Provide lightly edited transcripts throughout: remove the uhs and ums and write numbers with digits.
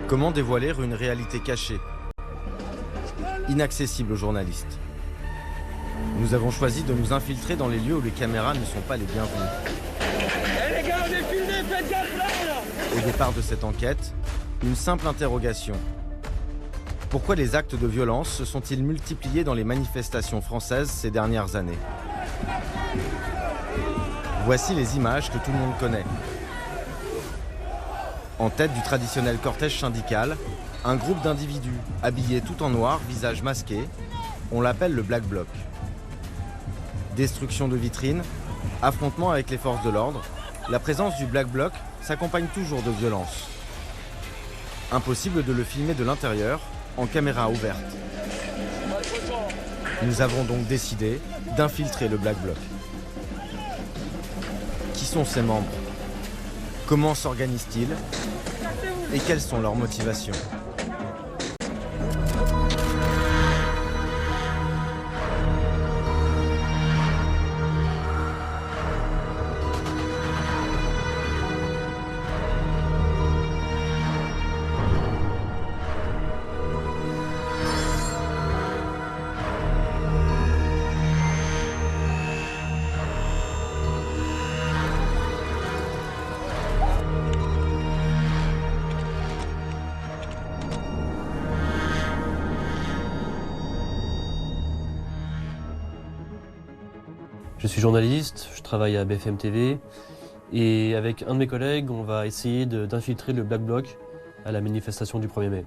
Comment dévoiler une réalité cachée, inaccessible aux journalistes? Nous avons choisi de nous infiltrer dans les lieux où les caméras ne sont pas les bienvenues. Eh les gars, on est filmés, faites gaffe là! Au départ de cette enquête, une simple interrogation. Pourquoi les actes de violence se sont-ils multipliés dans les manifestations françaises ces dernières années? Voici les images que tout le monde connaît. En tête du traditionnel cortège syndical, un groupe d'individus habillés tout en noir, visage masqué, on l'appelle le Black Bloc. Destruction de vitrines, affrontement avec les forces de l'ordre, la présence du Black Bloc s'accompagne toujours de violence. Impossible de le filmer de l'intérieur, en caméra ouverte. Nous avons donc décidé d'infiltrer le Black Bloc. Qui sont ses membres? Comment s'organisent-ils? Et quelles sont leurs motivations? Je suis journaliste, je travaille à BFM TV et avec un de mes collègues, on va essayer d'infiltrer le Black Bloc à la manifestation du 1er mai.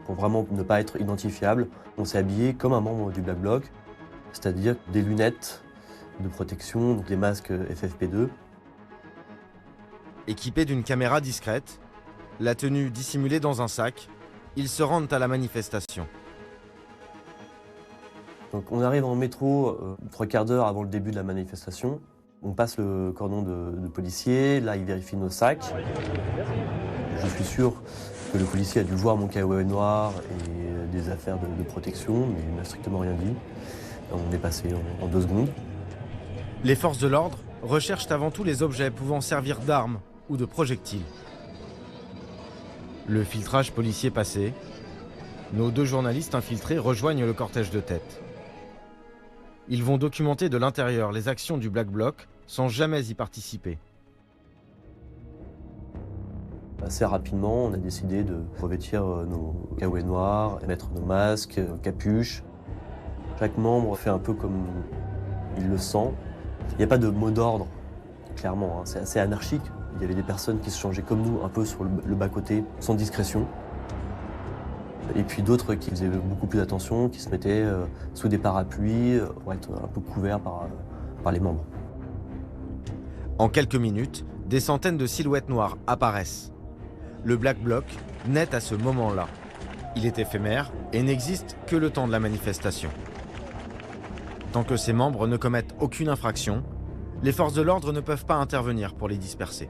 Pour vraiment ne pas être identifiable, on s'est habillé comme un membre du Black Bloc, c'est-à-dire des lunettes de protection, donc des masques FFP2. Équipés d'une caméra discrète, la tenue dissimulée dans un sac, ils se rendent à la manifestation. Donc on arrive en métro 3/4 d'heure avant le début de la manifestation. On passe le cordon de policiers, là il vérifie nos sacs. Je suis sûr que le policier a dû voir mon cahier noir et des affaires de protection, mais il n'a strictement rien dit. On est passé en 2 secondes. Les forces de l'ordre recherchent avant tout les objets pouvant servir d'armes ou de projectiles. Le filtrage policier passé, nos 2 journalistes infiltrés rejoignent le cortège de tête. Ils vont documenter de l'intérieur les actions du Black Bloc sans jamais y participer. Assez rapidement, on a décidé de revêtir nos caouets noirs, mettre nos masques, capuches. Chaque membre fait un peu comme il le sent. Il n'y a pas de mot d'ordre, clairement, hein. C'est assez anarchique. Il y avait des personnes qui se changeaient comme nous, un peu sur le bas-côté, sans discrétion. Et puis d'autres qui faisaient beaucoup plus attention, qui se mettaient sous des parapluies pour être un peu couverts par les membres. En quelques minutes, des centaines de silhouettes noires apparaissent. Le Black Bloc naît à ce moment-là. Il est éphémère et n'existe que le temps de la manifestation. Tant que ses membres ne commettent aucune infraction, les forces de l'ordre ne peuvent pas intervenir pour les disperser.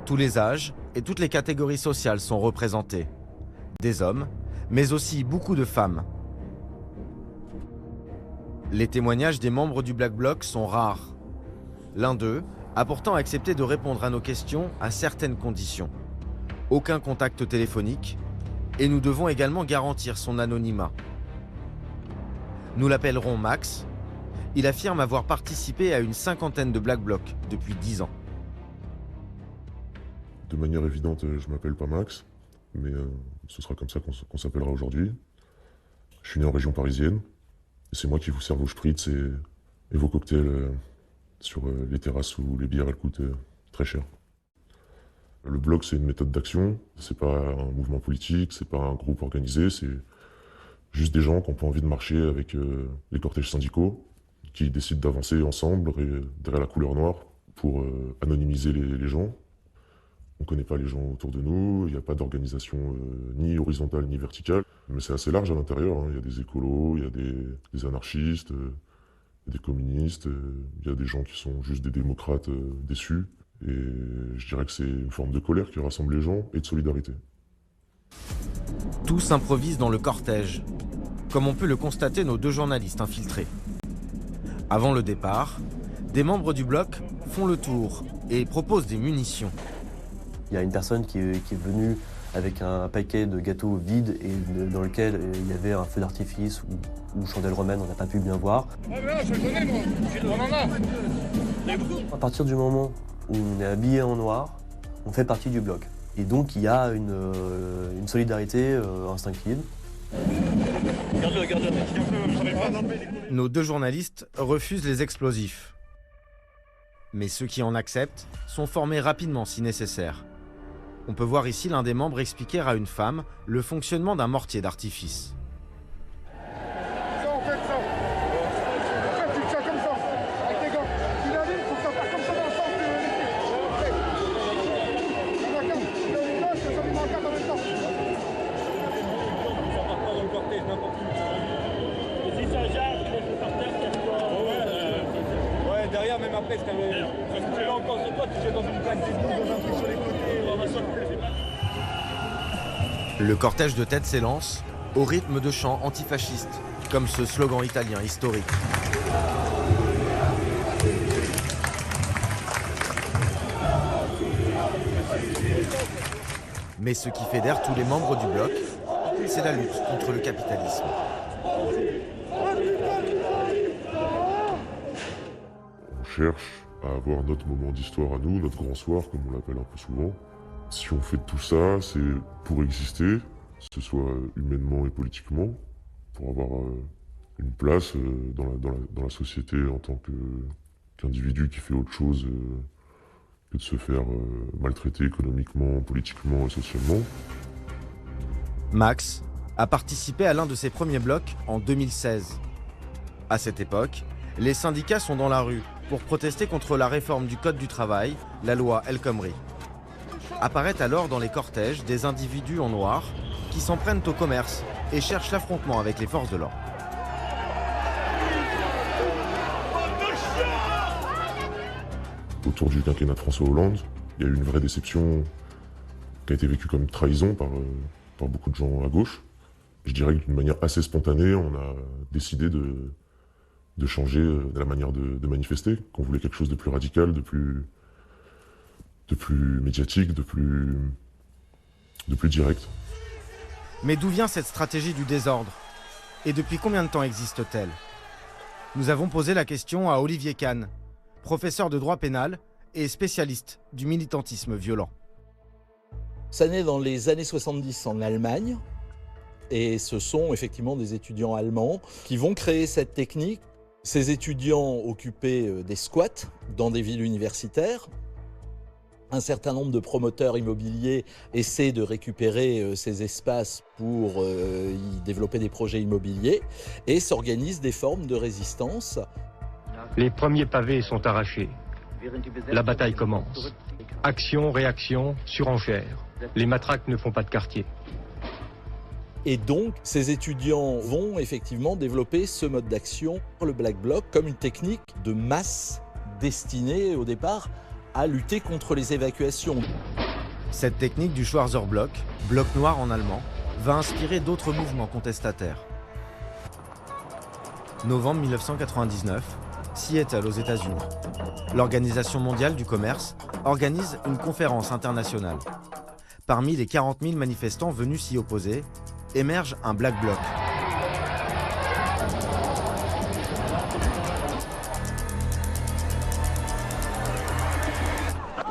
Tous les âges et toutes les catégories sociales sont représentés. Des hommes, mais aussi beaucoup de femmes. Les témoignages des membres du Black Bloc sont rares. L'un d'eux a pourtant accepté de répondre à nos questions à certaines conditions. Aucun contact téléphonique, et nous devons également garantir son anonymat. Nous l'appellerons Max. Il affirme avoir participé à une 50aine de Black Bloc depuis 10 ans. De manière évidente, je m'appelle pas Max, mais ce sera comme ça qu'on s'appellera aujourd'hui. Je suis né en région parisienne, et c'est moi qui vous sers vos spritz et vos cocktails sur les terrasses où les bières elles coûtent très cher. Le bloc, c'est une méthode d'action, c'est pas un mouvement politique, c'est pas un groupe organisé, c'est juste des gens qui n'ont pas envie de marcher avec les cortèges syndicaux, qui décident d'avancer ensemble derrière la couleur noire pour anonymiser les gens. On ne connaît pas les gens autour de nous, il n'y a pas d'organisation ni horizontale ni verticale, mais c'est assez large à l'intérieur, hein. Il y a des écolos, il y a des anarchistes, des communistes, il y a des gens qui sont juste des démocrates déçus. Et je dirais que c'est une forme de colère qui rassemble les gens et de solidarité. Tout s'improvise dans le cortège, comme on peut le constater nos 2 journalistes infiltrés. Avant le départ, des membres du bloc font le tour et proposent des munitions. Il y a une personne qui est venue avec un paquet de gâteaux vides et dans lequel il y avait un feu d'artifice ou chandelle romaine, on n'a pas pu bien voir. Ouais, mais là, je le connais, moi. On en a. À partir du moment où on est habillé en noir, on fait partie du bloc. Et donc il y a une solidarité instinctive. Nos 2 journalistes refusent les explosifs. Mais ceux qui en acceptent sont formés rapidement si nécessaire. On peut voir ici l'un des membres expliquer à une femme le fonctionnement d'un mortier d'artifice. Ça, on fait ça. Après, tu le tiens comme ça, avec tes gants. Tu l'as vu, il faut que ça parte comme ça dans le sens de l'équipe. On a 15. Il y a une gauche, ça lui met en 4 en même temps. Ça part pas dans le cortège, n'importe où. Et si ça jette, le cortège, ouais, derrière, même après, je t'avais... Parce que tu l'as encore sur toi, tu jettes dans une plaque d'égout, dans un truc sur les côtés, on va sortir. Le cortège de tête s'élance au rythme de chants antifascistes, comme ce slogan italien historique. Mais ce qui fédère tous les membres du bloc, c'est la lutte contre le capitalisme. On cherche à avoir notre moment d'histoire à nous, notre grand soir, comme on l'appelle un peu souvent. Si on fait tout ça, c'est pour exister, que ce soit humainement et politiquement, pour avoir une place dans la société en tant qu'individu qui fait autre chose que de se faire maltraiter économiquement, politiquement et socialement. Max a participé à l'un de ses premiers blocs en 2016. À cette époque, les syndicats sont dans la rue pour protester contre la réforme du Code du travail, la loi El Khomri. Apparaissent alors dans les cortèges des individus en noir qui s'en prennent au commerce et cherchent l'affrontement avec les forces de l'ordre. Autour du quinquennat de François Hollande, il y a eu une vraie déception qui a été vécue comme trahison par beaucoup de gens à gauche. Je dirais que d'une manière assez spontanée, on a décidé de changer la manière de manifester, qu'on voulait quelque chose de plus radical, de plus médiatique, de plus direct. Mais d'où vient cette stratégie du désordre? Et depuis combien de temps existe-t-elle? Nous avons posé la question à Olivier Kahn, professeur de droit pénal et spécialiste du militantisme violent. Ça naît dans les années 70 en Allemagne, et ce sont effectivement des étudiants allemands qui vont créer cette technique. Ces étudiants occupaient des squats dans des villes universitaires. Un certain nombre de promoteurs immobiliers essaient de récupérer ces espaces pour y développer des projets immobiliers et s'organisent des formes de résistance. Les premiers pavés sont arrachés. La bataille commence. Action, réaction, surenchère. Les matraques ne font pas de quartier. Et donc, ces étudiants vont effectivement développer ce mode d'action, le Black Bloc, comme une technique de masse destinée au départ à lutter contre les évacuations. Cette technique du Schwarzer Block, bloc noir en allemand, va inspirer d'autres mouvements contestataires. Novembre 1999, Seattle aux États-Unis. L'Organisation mondiale du commerce organise une conférence internationale. Parmi les 40 000 manifestants venus s'y opposer, émerge un Black Bloc.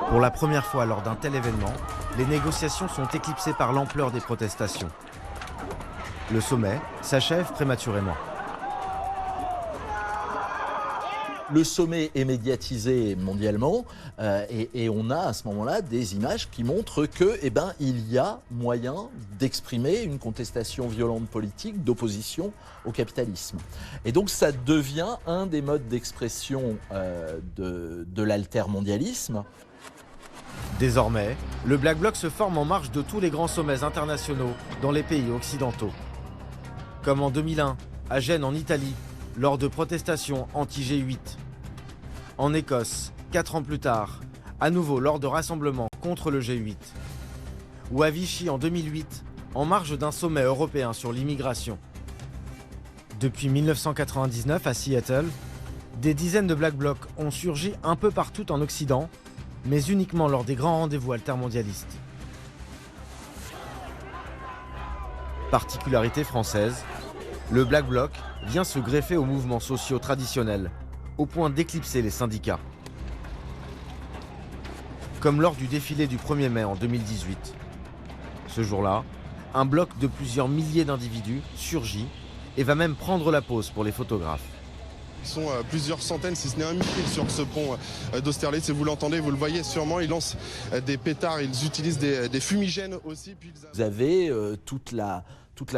Pour la première fois lors d'un tel événement, les négociations sont éclipsées par l'ampleur des protestations. Le sommet s'achève prématurément. Le sommet est médiatisé mondialement et on a à ce moment-là des images qui montrent que, il y a moyen d'exprimer une contestation violente politique d'opposition au capitalisme. Et donc ça devient un des modes d'expression de l'altermondialisme. Désormais, le Black Bloc se forme en marge de tous les grands sommets internationaux dans les pays occidentaux. Comme en 2001, à Gênes en Italie, lors de protestations anti-G8. En Écosse, 4 ans plus tard, à nouveau lors de rassemblements contre le G8. Ou à Vichy en 2008, en marge d'un sommet européen sur l'immigration. Depuis 1999 à Seattle, des dizaines de Black Blocs ont surgi un peu partout en Occident mais uniquement lors des grands rendez-vous altermondialistes. Particularité française, le Black Bloc vient se greffer aux mouvements sociaux traditionnels, au point d'éclipser les syndicats. Comme lors du défilé du 1er mai en 2018. Ce jour-là, un bloc de plusieurs milliers d'individus surgit et va même prendre la pose pour les photographes. Ils sont plusieurs centaines, si ce n'est 1 000 sur ce pont d'Austerlitz. Et vous l'entendez, vous le voyez sûrement, ils lancent des pétards, ils utilisent des fumigènes aussi. Puis Vous avez toute la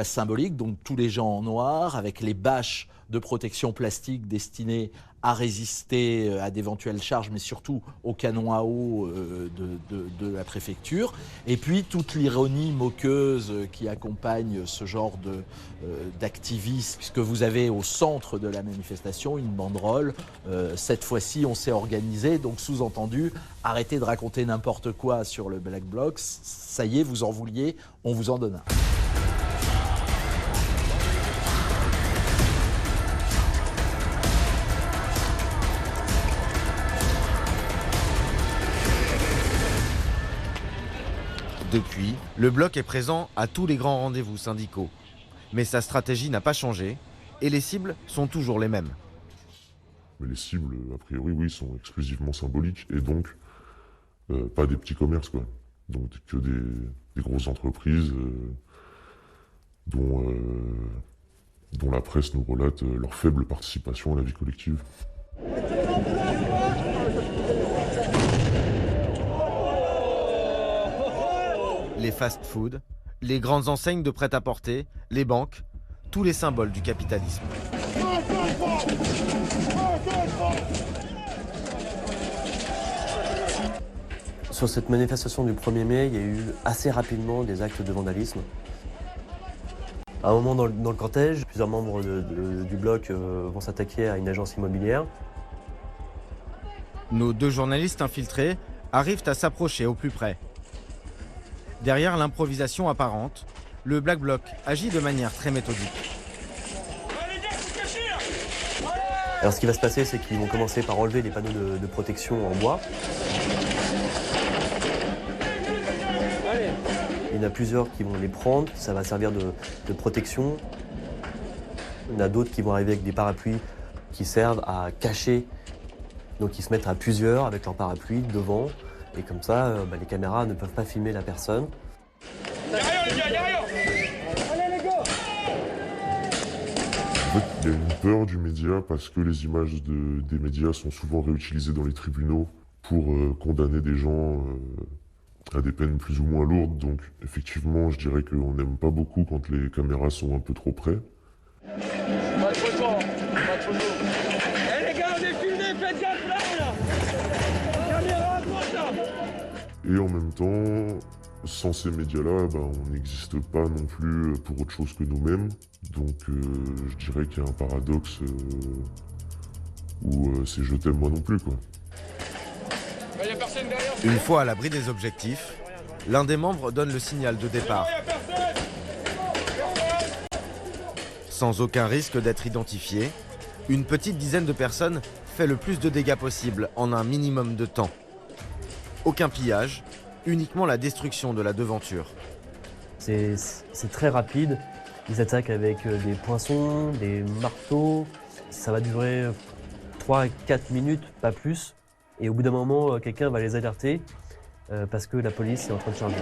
symbolique, donc tous les gens en noir, avec les bâches de protection plastique destinées à résister à d'éventuelles charges, mais surtout au canon à eau de la préfecture. Et puis toute l'ironie moqueuse qui accompagne ce genre d'activisme, puisque vous avez au centre de la manifestation une banderole. Cette fois-ci, on s'est organisé, donc sous-entendu, arrêtez de raconter n'importe quoi sur le Black Bloc. Ça y est, vous en vouliez, on vous en donne un. Depuis, le bloc est présent à tous les grands rendez-vous syndicaux. Mais sa stratégie n'a pas changé et les cibles sont toujours les mêmes. Mais les cibles, a priori, oui, sont exclusivement symboliques et donc pas des petits commerces, quoi. Donc que des grosses entreprises dont la presse nous relate leur faible participation à la vie collective. Les fast-foods, les grandes enseignes de prêt-à-porter, les banques, tous les symboles du capitalisme. Sur cette manifestation du 1er mai, il y a eu assez rapidement des actes de vandalisme. À un moment dans le cortège, plusieurs membres du bloc vont s'attaquer à une agence immobilière. Nos 2 journalistes infiltrés arrivent à s'approcher au plus près. Derrière l'improvisation apparente, le Black Bloc agit de manière très méthodique. Alors ce qui va se passer, c'est qu'ils vont commencer par enlever les panneaux de protection en bois. Il y en a plusieurs qui vont les prendre, ça va servir de protection. Il y en a d'autres qui vont arriver avec des parapluies qui servent à cacher. Donc ils se mettent à plusieurs avec leur parapluie devant. Et comme ça, les caméras ne peuvent pas filmer la personne. Derrière les gars, derrière! Allez les gars! En fait, il y a une peur du média parce que les images des médias sont souvent réutilisées dans les tribunaux pour condamner des gens à des peines plus ou moins lourdes. Donc effectivement, je dirais qu'on n'aime pas beaucoup quand les caméras sont un peu trop près. Pas de photo, pas de photo. Eh les gars, on est filmés, faites gaffe là! Caméra à droite là! Et en même temps, sans ces médias-là, on n'existe pas non plus pour autre chose que nous-mêmes. Donc je dirais qu'il y a un paradoxe où c'est je t'aime moi non plus, quoi. Y a personne derrière. Une fois à l'abri des objectifs, l'un des membres donne le signal de départ. Sans aucun risque d'être identifié, une petite dizaine de personnes fait le plus de dégâts possible en un minimum de temps. Aucun pillage, uniquement la destruction de la devanture. C'est très rapide. Ils attaquent avec des poinçons, des marteaux. Ça va durer 3 à 4 minutes, pas plus. Et au bout d'un moment, quelqu'un va les alerter parce que la police est en train de charger.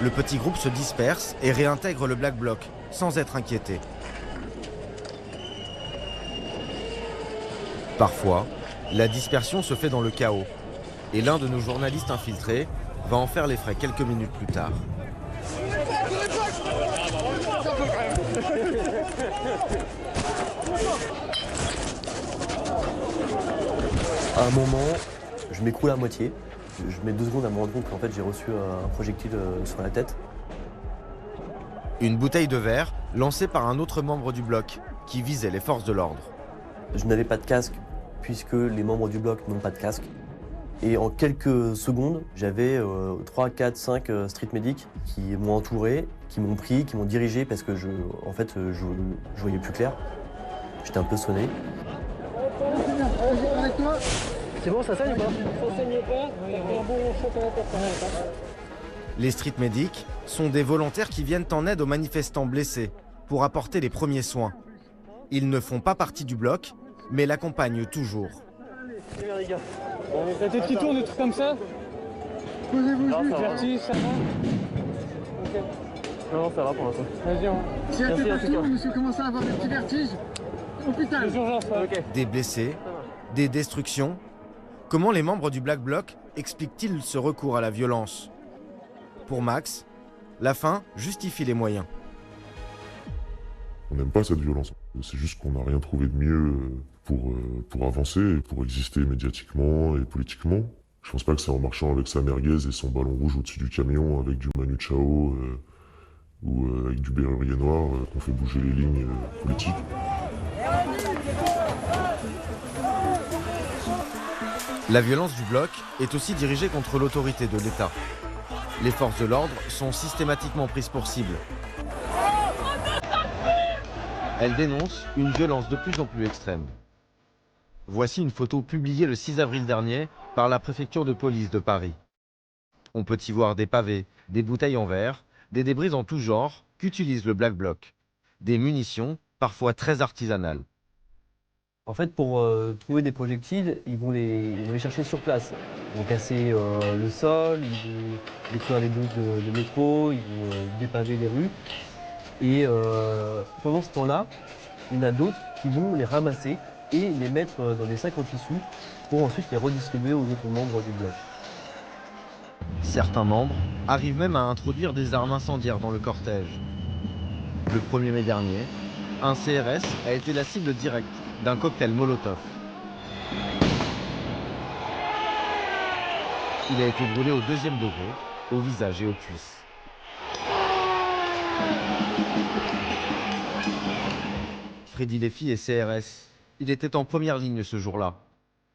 Le petit groupe se disperse et réintègre le Black Bloc sans être inquiété. Parfois, la dispersion se fait dans le chaos et l'un de nos journalistes infiltrés va en faire les frais quelques minutes plus tard. À un moment, je m'écroule à moitié. Je mets 2 secondes à me rendre compte qu'en fait j'ai reçu un projectile sur la tête. Une bouteille de verre lancée par un autre membre du bloc qui visait les forces de l'ordre. Je n'avais pas de casque puisque les membres du bloc n'ont pas de casque. Et en quelques secondes, j'avais 3, 4, 5 street medics qui m'ont entouré, qui m'ont pris, qui m'ont dirigé parce que je voyais plus clair. J'étais un peu sonné. C'est bon, ça saigne ou pas? Ça saigne pas, ça fait un bon choc à la personne. Les street medics sont des volontaires qui viennent en aide aux manifestants blessés pour apporter les premiers soins. Ils ne font pas partie du bloc, mais l'accompagnent toujours. Les gars. T'as des petits tours, des trucs comme ça? Posez-vous juste. Vertige, ça va? Ok. Non, ça va pour l'instant. Vas-y, on... Si elle Merci, fait en pas tout chaud, cas. monsieur commence à avoir des petits vertiges. Hôpital. Les urgences, ouais. Ok. Des blessés, des destructions. Comment les membres du Black Bloc expliquent-ils ce recours à la violence? Pour Max, la fin justifie les moyens. On n'aime pas cette violence. C'est juste qu'on n'a rien trouvé de mieux pour avancer, et pour exister médiatiquement et politiquement. Je pense pas que c'est en marchant avec sa merguez et son ballon rouge au-dessus du camion, avec du Manu Chao ou avec du Bérurier Noir qu'on fait bouger les lignes politiques. La violence du bloc est aussi dirigée contre l'autorité de l'État. Les forces de l'ordre sont systématiquement prises pour cible. Elles dénoncent une violence de plus en plus extrême. Voici une photo publiée le 6 avril dernier par la préfecture de police de Paris. On peut y voir des pavés, des bouteilles en verre, des débris en tout genre qu'utilise le Black Bloc. Des munitions, parfois très artisanales. En fait, pour trouver des projectiles, ils vont les chercher sur place. Ils vont casser le sol, ils vont détruire les bouts de métro, ils vont dépaver les rues. Et pendant ce temps-là, il y en a d'autres qui vont les ramasser et les mettre dans des sacs en tissu pour ensuite les redistribuer aux autres membres du bloc. Certains membres arrivent même à introduire des armes incendiaires dans le cortège. Le 1er mai dernier, un CRS a été la cible directe d'un cocktail Molotov. Il a été brûlé au 2e degré, au visage et aux cuisses. Freddy Léfy est CRS. Il était en première ligne ce jour-là.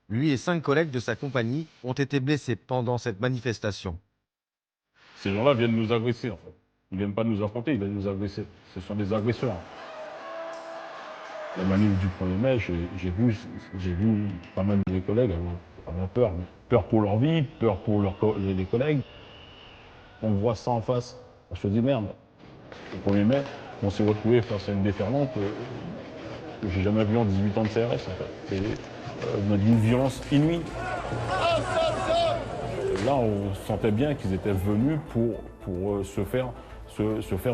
Lui et 5 collègues de sa compagnie ont été blessés pendant cette manifestation. Ces gens-là viennent nous agresser, en fait. Ils viennent pas nous affronter, ils viennent nous agresser. Ce sont des agresseurs. La manif du 1er mai, j'ai vu pas mal de mes collègues avoir peur. Peur pour leur vie, peur pour les collègues. On voit ça en face. On se dit merde. Le 1er mai, on s'est retrouvé face à une déferlante que j'ai jamais vue en 18 ans de CRS, en fait. D'une violence inouïe. Là, on sentait bien qu'ils étaient venus pour se faire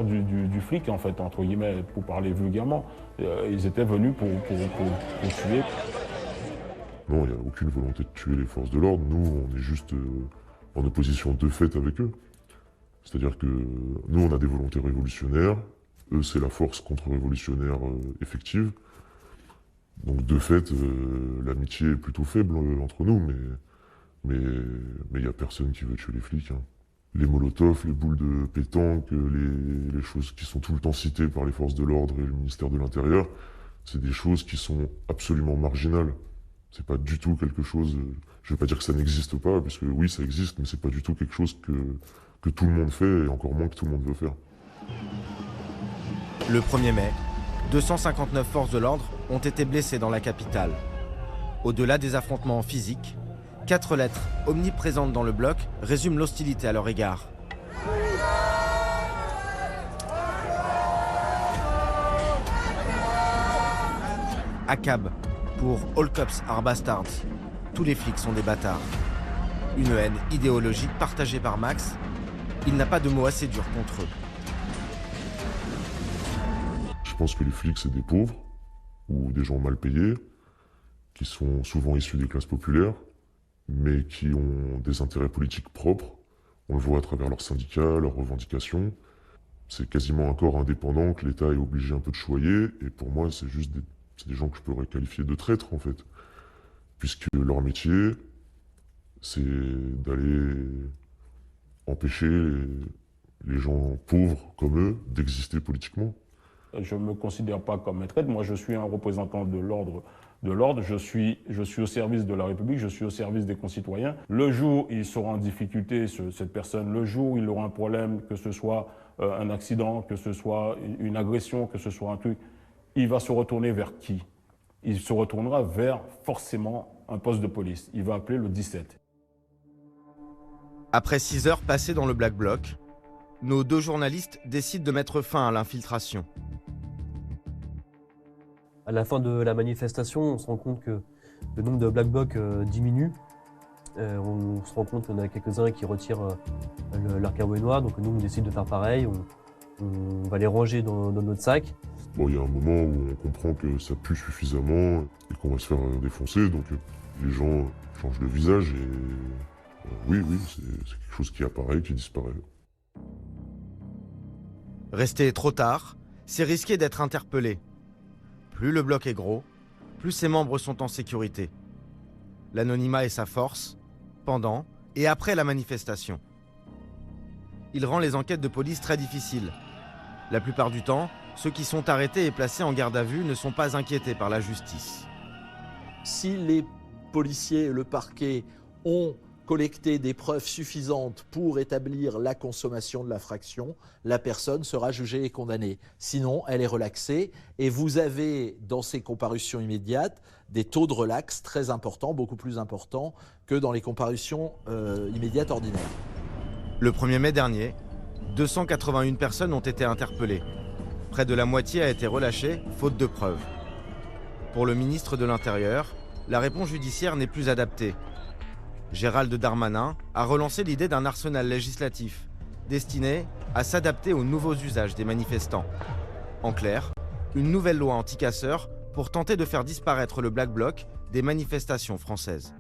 du flic, en fait, entre guillemets, pour parler vulgairement. Ils étaient venus pour tuer. Non, il n'y a aucune volonté de tuer les forces de l'ordre. Nous, on est juste en opposition de fait avec eux. C'est-à-dire que nous, on a des volontés révolutionnaires. Eux, c'est la force contre-révolutionnaire effective. Donc, de fait, l'amitié est plutôt faible entre nous, mais il n'y a personne qui veut tuer les flics. Hein. Les molotovs, les boules de pétanque, les choses qui sont tout le temps citées par les forces de l'ordre et le ministère de l'Intérieur, c'est des choses qui sont absolument marginales. C'est pas du tout quelque chose... Je ne veux pas dire que ça n'existe pas, parce que oui, ça existe, mais c'est pas du tout quelque chose que tout le monde fait, et encore moins que tout le monde veut faire. Le 1er mai, 259 forces de l'ordre ont été blessées dans la capitale. Au-delà des affrontements physiques, 4 lettres omniprésentes dans le bloc résument l'hostilité à leur égard. ACAB pour All Cops are Bastards. Tous les flics sont des bâtards. Une haine idéologique partagée par Max. Il n'a pas de mots assez durs contre eux. Je pense que les flics, c'est des pauvres, ou des gens mal payés, qui sont souvent issus des classes populaires, mais qui ont des intérêts politiques propres. On le voit à travers leurs syndicats, leurs revendications. C'est quasiment un corps indépendant que l'État est obligé un peu de choyer, et pour moi, c'est juste des gens que je pourrais qualifier de traîtres, en fait. Puisque leur métier, c'est d'aller empêcher les gens pauvres comme eux d'exister politiquement. Je ne me considère pas comme un traître. Moi, je suis un représentant de l'ordre. Je suis au service de la République, je suis au service des concitoyens. Le jour où il sera en difficulté, cette personne, le jour où il aura un problème, que ce soit un accident, que ce soit une agression, que ce soit un truc, il va se retourner vers qui? Il se retournera vers forcément un poste de police. Il va appeler le 17. Après 6 heures passées dans le Black Bloc, nos 2 journalistes décident de mettre fin à l'infiltration. À la fin de la manifestation, on se rend compte que le nombre de Black Blocs diminue. On se rend compte qu'il y en a quelques-uns qui retirent leur cowboy noir, donc nous on décide de faire pareil, on va les ranger dans notre sac. Bon, il y a un moment où on comprend que ça pue suffisamment et qu'on va se faire défoncer, donc les gens changent de visage et oui, c'est quelque chose qui apparaît, qui disparaît. Rester trop tard, c'est risquer d'être interpellé. Plus le bloc est gros, plus ses membres sont en sécurité. L'anonymat est sa force, pendant et après la manifestation. Il rend les enquêtes de police très difficiles. La plupart du temps, ceux qui sont arrêtés et placés en garde à vue ne sont pas inquiétés par la justice. Si les policiers et le parquet ont collecté des preuves suffisantes pour établir la consommation de la fraction, la personne sera jugée et condamnée. Sinon, elle est relaxée et vous avez, dans ces comparutions immédiates, des taux de relax très importants, beaucoup plus importants que dans les comparutions immédiates ordinaires. Le 1er mai dernier, 281 personnes ont été interpellées. Près de la moitié a été relâchée, faute de preuves. Pour le ministre de l'Intérieur, la réponse judiciaire n'est plus adaptée. Gérald Darmanin a relancé l'idée d'un arsenal législatif destiné à s'adapter aux nouveaux usages des manifestants. En clair, une nouvelle loi anti-casseurs pour tenter de faire disparaître le Black Bloc des manifestations françaises.